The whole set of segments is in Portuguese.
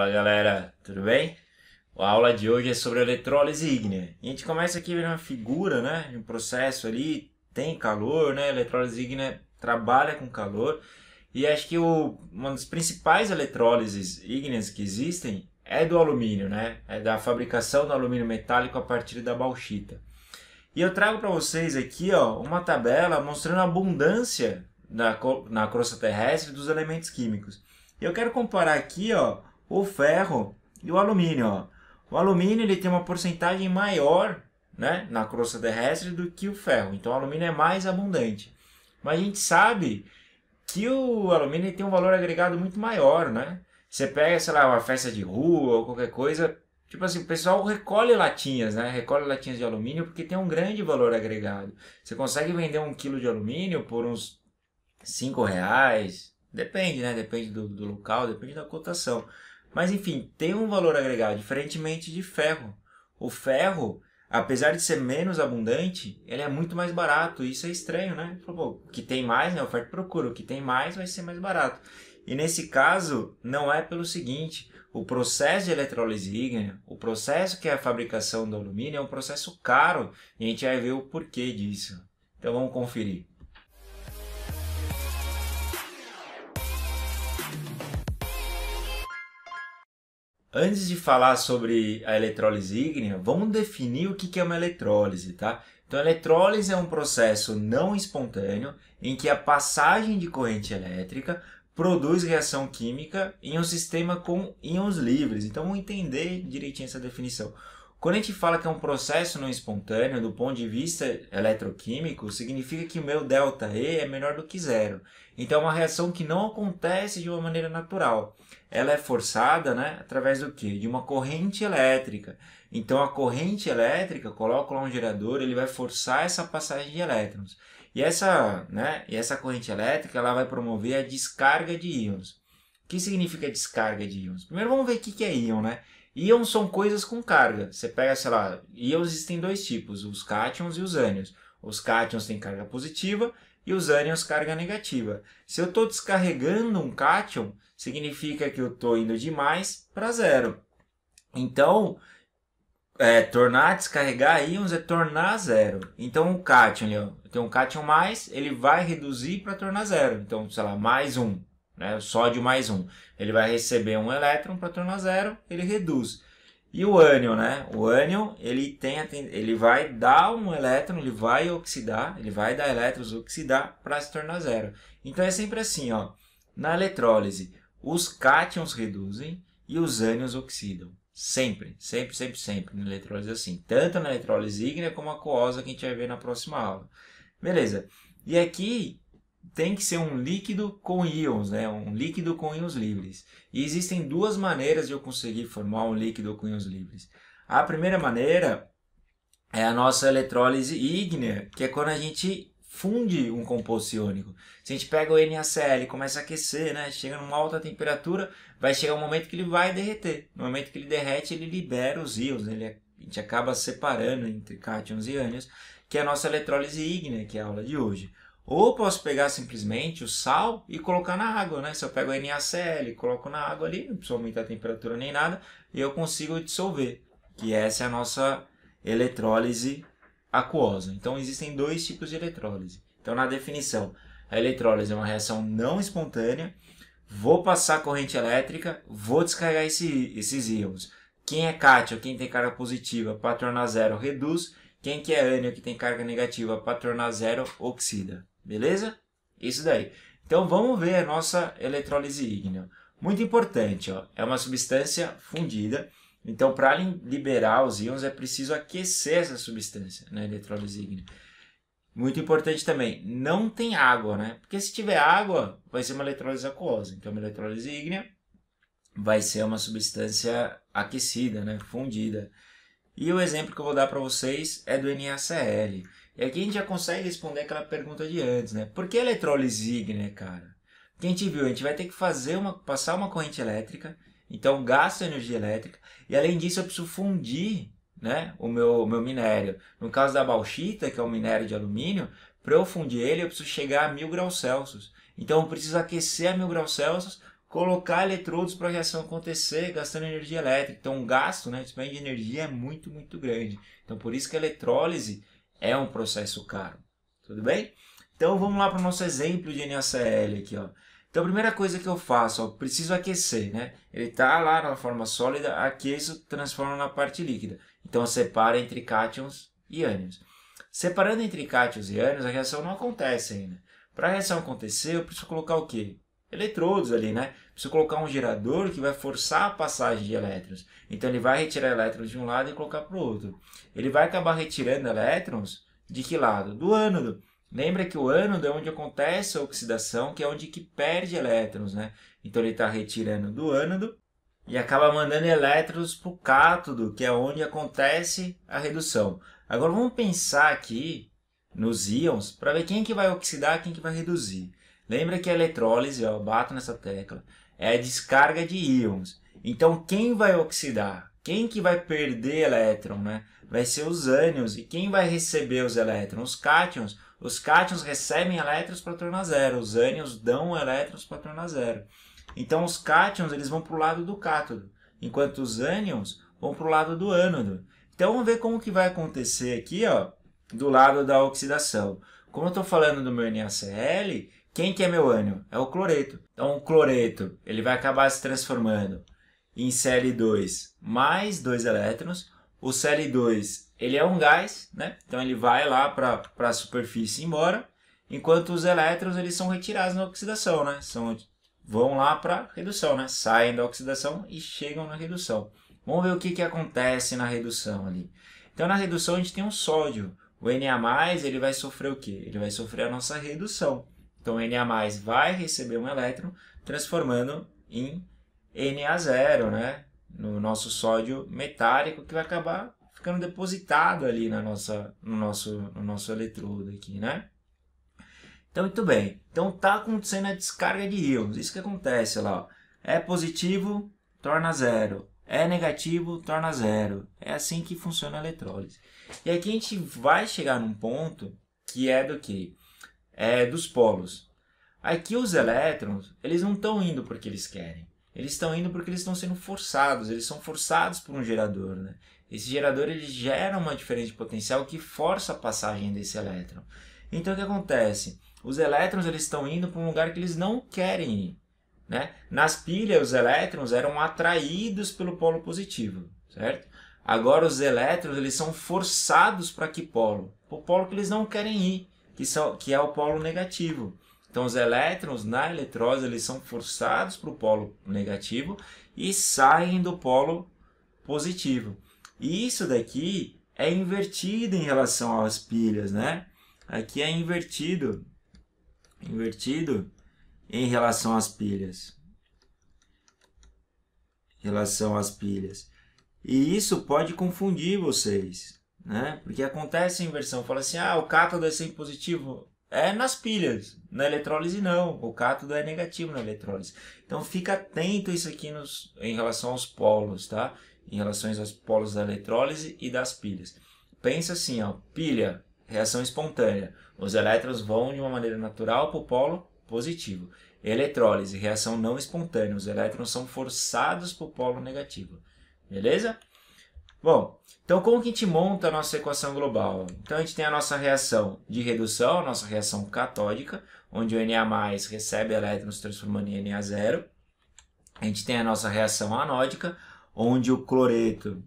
Fala galera, tudo bem? A aula de hoje é sobre a eletrólise ígnea. E a gente começa aqui vendo uma figura, né, de um processo ali, tem calor, né, a eletrólise ígnea trabalha com calor. E acho que uma das principais eletrólises ígneas que existem é do alumínio, né, é da fabricação do alumínio metálico a partir da bauxita. E eu trago para vocês aqui ó, uma tabela mostrando a abundância na crosta terrestre dos elementos químicos. E eu quero comparar aqui ó, o ferro e o alumínio. Ó. O alumínio ele tem uma porcentagem maior, né, na crosta terrestre do que o ferro. Então o alumínio é mais abundante. Mas a gente sabe que o alumínio tem um valor agregado muito maior, né? Você pega, sei lá, uma festa de rua ou qualquer coisa, tipo assim, o pessoal recolhe latinhas, né? Recolhe latinhas de alumínio porque tem um grande valor agregado. Você consegue vender 1 quilo de alumínio por uns R$ 5. Depende, né? Depende do local, depende da cotação. Mas enfim, tem um valor agregado, diferentemente de ferro. O ferro, apesar de ser menos abundante, ele é muito mais barato. Isso é estranho, né? Pô, o que tem mais, né? Oferta e procura. O que tem mais vai ser mais barato. E nesse caso, não é pelo seguinte. O processo de eletrólise ígnea, o processo que é a fabricação do alumínio, é um processo caro. E a gente vai ver o porquê disso. Então vamos conferir. Antes de falar sobre a eletrólise ígnea, vamos definir o que é uma eletrólise, tá? Então, a eletrólise é um processo não espontâneo em que a passagem de corrente elétrica produz reação química em um sistema com íons livres. Então, vamos entender direitinho essa definição. Quando a gente fala que é um processo não espontâneo, do ponto de vista eletroquímico, significa que o meu ΔE é menor do que zero. Então, é uma reação que não acontece de uma maneira natural. Ela é forçada, né, através do quê? De uma corrente elétrica. Então, a corrente elétrica, coloca lá um gerador, ele vai forçar essa passagem de elétrons. E essa corrente elétrica ela vai promover a descarga de íons. O que significa descarga de íons? Primeiro vamos ver o que é íon, né? Íons são coisas com carga. Você pega, sei lá, íons existem dois tipos, os cátions e os ânions. Os cátions têm carga positiva e os ânions carga negativa. Se eu estou descarregando um cátion, significa que eu estou indo de mais para zero. Então, descarregar íons é tornar zero. Então, o cátion, tem um cátion mais, ele vai reduzir para tornar zero. Então, sei lá, mais um. Né, o sódio mais um. Ele vai receber um elétron para tornar zero, ele reduz. E o ânion, né? O ânion, ele vai dar um elétron, ele vai oxidar, ele vai dar elétrons oxidar para se tornar zero. Então é sempre assim, ó. Na eletrólise, os cátions reduzem e os ânions oxidam. Sempre, sempre, sempre, sempre na eletrólise assim. Tanto na eletrólise ígnea como aquosa que a gente vai ver na próxima aula. Beleza. E aqui tem que ser um líquido com íons, né? Um líquido com íons livres. E existem duas maneiras de eu conseguir formar um líquido com íons livres. A primeira maneira é a nossa eletrólise ígnea, que é quando a gente funde um composto iônico. Se a gente pega o NaCl e começa a aquecer, né? Chega numa alta temperatura, vai chegar um momento que ele vai derreter. No momento que ele derrete, ele libera os íons, né? A gente acaba separando entre cátions e ânions, que é a nossa eletrólise ígnea, que é a aula de hoje. Ou posso pegar simplesmente o sal e colocar na água, né? Se eu pego o NaCl e coloco na água ali, não precisa aumentar a temperatura nem nada, e eu consigo dissolver, que essa é a nossa eletrólise aquosa. Então, existem dois tipos de eletrólise. Então, na definição, a eletrólise é uma reação não espontânea, vou passar corrente elétrica, vou descarregar esses íons. Quem é cátion, quem tem carga positiva, para tornar zero, reduz. Quem que é ânion, que tem carga negativa, para tornar zero, oxida. Beleza? Isso daí. Então vamos ver a nossa eletrólise ígnea. Muito importante, ó, é uma substância fundida. Então para liberar os íons é preciso aquecer essa substância na eletrólise ígnea. Muito importante também, não tem água, né? Porque se tiver água, vai ser uma eletrólise aquosa. Então uma eletrólise ígnea vai ser uma substância aquecida, né? Fundida. E o exemplo que eu vou dar para vocês é do NaCl. E aqui a gente já consegue responder aquela pergunta de antes, né? Por que eletrólise ígnea, cara? Porque a gente viu, a gente vai ter que passar uma corrente elétrica, então gasta energia elétrica, e além disso eu preciso fundir, né, o meu minério. No caso da bauxita, que é um minério de alumínio, para eu fundir ele eu preciso chegar a 1000 graus Celsius. Então eu preciso aquecer a 1000 graus Celsius colocar eletrodos para a reação acontecer gastando energia elétrica. Então o gasto, né, de energia é muito, muito grande. Então por isso que a eletrólise é um processo caro. Tudo bem? Então vamos lá para o nosso exemplo de NaCl aqui, ó. Então a primeira coisa que eu faço, ó, preciso aquecer, né? Ele está lá na forma sólida, aqueço, transformo na parte líquida. Então eu separo entre cátions e ânions. Separando entre cátions e ânions, a reação não acontece ainda. Para a reação acontecer, eu preciso colocar o quê? Eletrodos ali, né? Preciso colocar um gerador que vai forçar a passagem de elétrons. Então ele vai retirar elétrons de um lado e colocar para o outro. Ele vai acabar retirando elétrons de que lado? Do ânodo. Lembra que o ânodo é onde acontece a oxidação, que é onde que perde elétrons, né? Então ele está retirando do ânodo e acaba mandando elétrons para o cátodo, que é onde acontece a redução. Agora vamos pensar aqui nos íons para ver quem que vai oxidar e quem que vai reduzir. Lembra que a eletrólise, ó, eu bato nessa tecla, é a descarga de íons. Então quem vai oxidar? Quem que vai perder elétron, né? Vai ser os ânions. E quem vai receber os elétrons? Os cátions. Os cátions recebem elétrons para tornar zero. Os ânions dão elétrons para tornar zero. Então os cátions eles vão para o lado do cátodo, enquanto os ânions vão para o lado do ânodo. Então vamos ver como que vai acontecer aqui, ó, do lado da oxidação. Como eu estou falando do meu NaCl, quem que é meu ânion? É o cloreto. Então o cloreto ele vai acabar se transformando em Cl2 mais 2 elétrons. O Cl2 ele é um gás, né? Então ele vai lá para a superfície e embora, enquanto os elétrons eles são retirados na oxidação, né? Vão lá para redução, né? Saem da oxidação e chegam na redução. Vamos ver o que acontece na redução ali. Então na redução a gente tem um sódio. O Na+, ele vai sofrer o quê? Ele vai sofrer a nossa redução. Então o Na+ vai receber um elétron, transformando em Na0, né? No nosso sódio metálico, que vai acabar ficando depositado ali no nosso eletrodo aqui, né? Então, muito bem. Então, está acontecendo a descarga de íons. Isso que acontece lá, ó. É positivo, torna zero. É negativo, torna zero. É assim que funciona a eletrólise. E aqui a gente vai chegar num ponto que é do quê? É dos polos. Aqui os elétrons, eles não estão indo porque eles querem. Eles estão indo porque eles estão sendo forçados. Eles são forçados por um gerador, né? Esse gerador ele gera uma diferença de potencial que força a passagem desse elétron. Então o que acontece? Os elétrons eles estão indo para um lugar que eles não querem ir, né? Nas pilhas, os elétrons eram atraídos pelo polo positivo, certo? Agora os elétrons eles são forçados para que polo? Para o polo que eles não querem ir, que é o polo negativo. Então os elétrons na eletrólise eles são forçados para o polo negativo e saem do polo positivo. E isso daqui é invertido em relação às pilhas, né? Aqui é invertido em relação às pilhas. E isso pode confundir vocês, né? Porque acontece a inversão. Fala assim, o cátodo é sempre positivo. É nas pilhas, na eletrólise não. O cátodo é negativo na eletrólise. Então fica atento isso aqui em relação aos polos, tá? Em relação aos polos da eletrólise e das pilhas. Pensa assim, ó, pilha, reação espontânea. Os elétrons vão de uma maneira natural para o polo positivo. Eletrólise, reação não espontânea. Os elétrons são forçados para o polo negativo. Beleza? Bom, então como que a gente monta a nossa equação global? Então a gente tem a nossa reação de redução, a nossa reação catódica, onde o Na+ recebe elétrons transformando em Na0. A gente tem a nossa reação anódica, onde o cloreto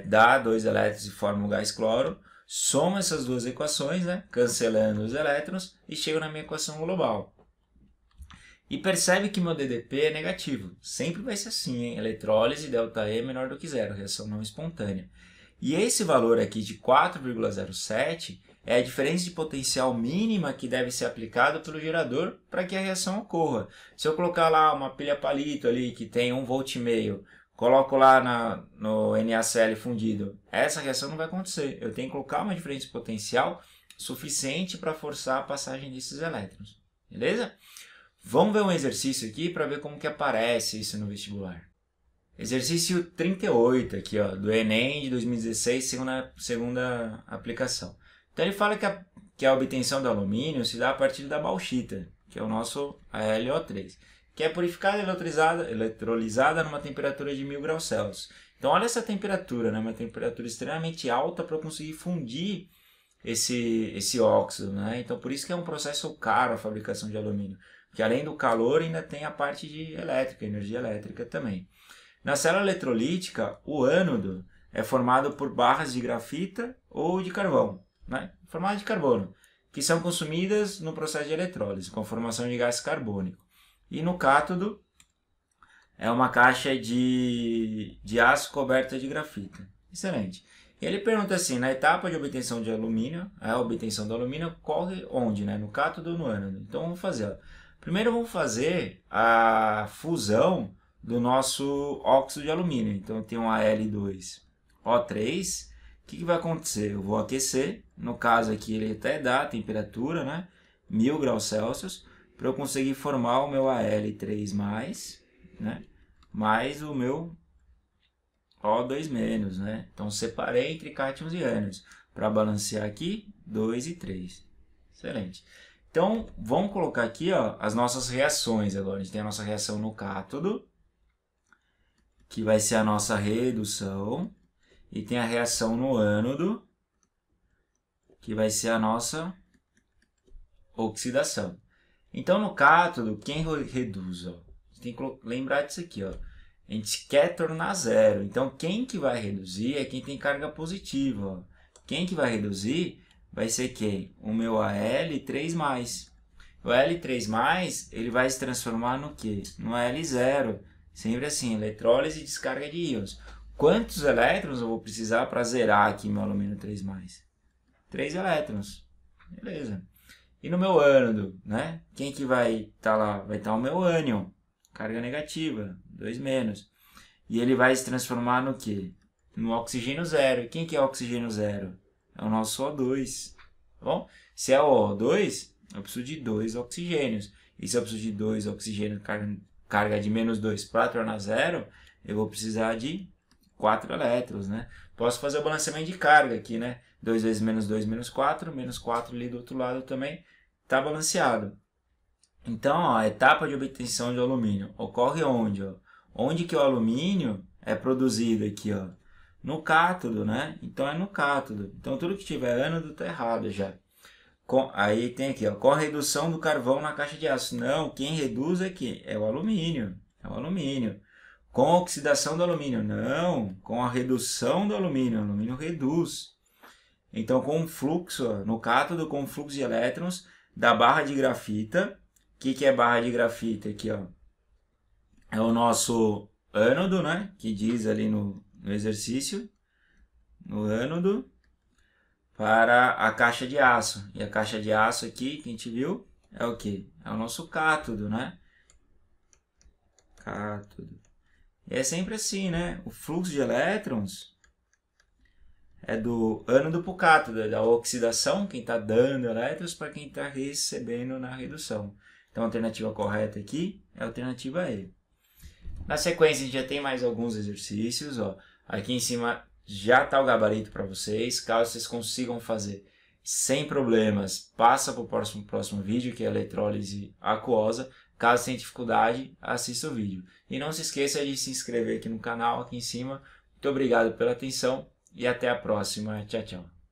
dá 2 elétrons e forma o gás cloro. Soma essas duas equações, né, cancelando os elétrons, e chego na minha equação global. E percebe que meu DDP é negativo. Sempre vai ser assim, hein? Eletrólise, ΔE menor do que zero, reação não espontânea. E esse valor aqui de 4,07 é a diferença de potencial mínima que deve ser aplicada pelo gerador para que a reação ocorra. Se eu colocar lá uma pilha palito ali que tem 1,5 V, coloco lá no NaCl fundido, essa reação não vai acontecer. Eu tenho que colocar uma diferença de potencial suficiente para forçar a passagem desses elétrons. Beleza? Vamos ver um exercício aqui para ver como que aparece isso no vestibular. Exercício 38 aqui, ó, do Enem de 2016, segunda aplicação. Então ele fala que a obtenção do alumínio se dá a partir da bauxita, que é o nosso AlO3. que é purificada e eletrolizada numa temperatura de 1000 graus Celsius. Então olha essa temperatura, né? Uma temperatura extremamente alta para conseguir fundir esse óxido, né? Então por isso que é um processo caro a fabricação de alumínio, porque além do calor ainda tem a parte de elétrica, energia elétrica também. Na célula eletrolítica, o ânodo é formado por barras de grafita ou de carvão, né? Formado de carbono, que são consumidas no processo de eletrólise, com a formação de gás carbônico. E no cátodo é uma caixa de aço coberta de grafita. Excelente. E ele pergunta assim, na etapa de obtenção de alumínio, a obtenção do alumínio ocorre onde? Né? No cátodo ou no ânodo? Então vamos fazer. Ó. Primeiro vamos fazer a fusão do nosso óxido de alumínio. Então eu tenho um Al2O3. O que vai acontecer? Eu vou aquecer. No caso aqui ele até dá a temperatura, né? 1000 graus Celsius. Para eu conseguir formar o meu Al3+, né? Mais o meu O2-, né? Então separei entre cátions e ânions para balancear aqui 2 e 3. Excelente. Então vamos colocar aqui, ó, as nossas reações agora. A gente tem a nossa reação no cátodo, que vai ser a nossa redução, e tem a reação no ânodo, que vai ser a nossa oxidação. Então no cátodo, quem reduz? Ó? A gente tem que lembrar disso aqui, ó. A gente quer tornar zero. Então quem que vai reduzir é quem tem carga positiva. Ó. Quem que vai reduzir vai ser quem? O meu Al3+. O Al3+, ele vai se transformar no quê? No Al0. Sempre assim, eletrólise e descarga de íons. Quantos elétrons eu vou precisar para zerar aqui meu alumínio 3+? 3 elétrons. Beleza. E no meu ânodo, né? Quem que vai estar lá? Vai estar o meu ânion, carga negativa, 2-. E ele vai se transformar no quê? No oxigênio zero. E quem que é o oxigênio zero? É o nosso O2. Tá bom? Se é o O2, eu preciso de 2 oxigênios. E se eu preciso de 2 oxigênios, carga de -2 para tornar zero, eu vou precisar de 4 elétrons, né? Posso fazer o balanceamento de carga aqui, né? 2 vezes -2, -4, -4 ali do outro lado também está balanceado. Então, ó, a etapa de obtenção de alumínio ocorre onde? Ó? Onde que o alumínio é produzido aqui, ó? No cátodo, né? Então é no cátodo. Então tudo que tiver ânodo está errado já. Aí tem aqui, ó, com a redução do carvão na caixa de aço. Não, quem reduz aqui é o alumínio. É o alumínio. Com a oxidação do alumínio. Não, com a redução do alumínio. O alumínio reduz. Então, com o fluxo, ó, no cátodo, com o fluxo de elétrons da barra de grafita. O que é barra de grafita aqui, ó? É o nosso ânodo, né? Que diz ali no exercício. No ânodo. Para a caixa de aço. E a caixa de aço aqui, que a gente viu, é o que? É o nosso cátodo, né? Cátodo. E é sempre assim, né? O fluxo de elétrons é do ânodo para o cátodo, é da oxidação, quem está dando elétrons, para quem está recebendo na redução. Então a alternativa correta aqui é a alternativa E. Na sequência a gente já tem mais alguns exercícios, ó. Aqui em cima já está o gabarito para vocês, caso vocês consigam fazer sem problemas, passa para o próximo vídeo, que é a eletrólise aquosa. Caso tenha dificuldade, assista o vídeo. E não se esqueça de se inscrever aqui no canal, aqui em cima. Muito obrigado pela atenção e até a próxima. Tchau, tchau.